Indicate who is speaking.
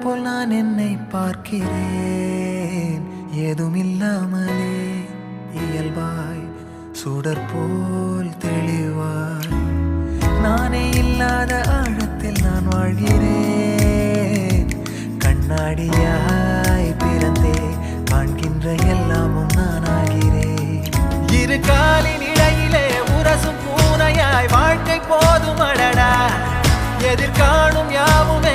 Speaker 1: போல் நான் என்னை பார்க்கிறேன். ஏதுமில்லாமலே இயல்பாய் சுடர் போல் தெளிவாய் நானே இல்லாத ஆழத்தில் நான் வாழ்கிறேன். கண்ணாடியாய் பிறந்தே காண்கின்ற எல்லாமும் நான் ஆகிறேன். இரு காலின் இடையிலே உரசும் பூனையாய் வாழ்க்கை போதும் அடடா. எதிர்காணும் யாவுமே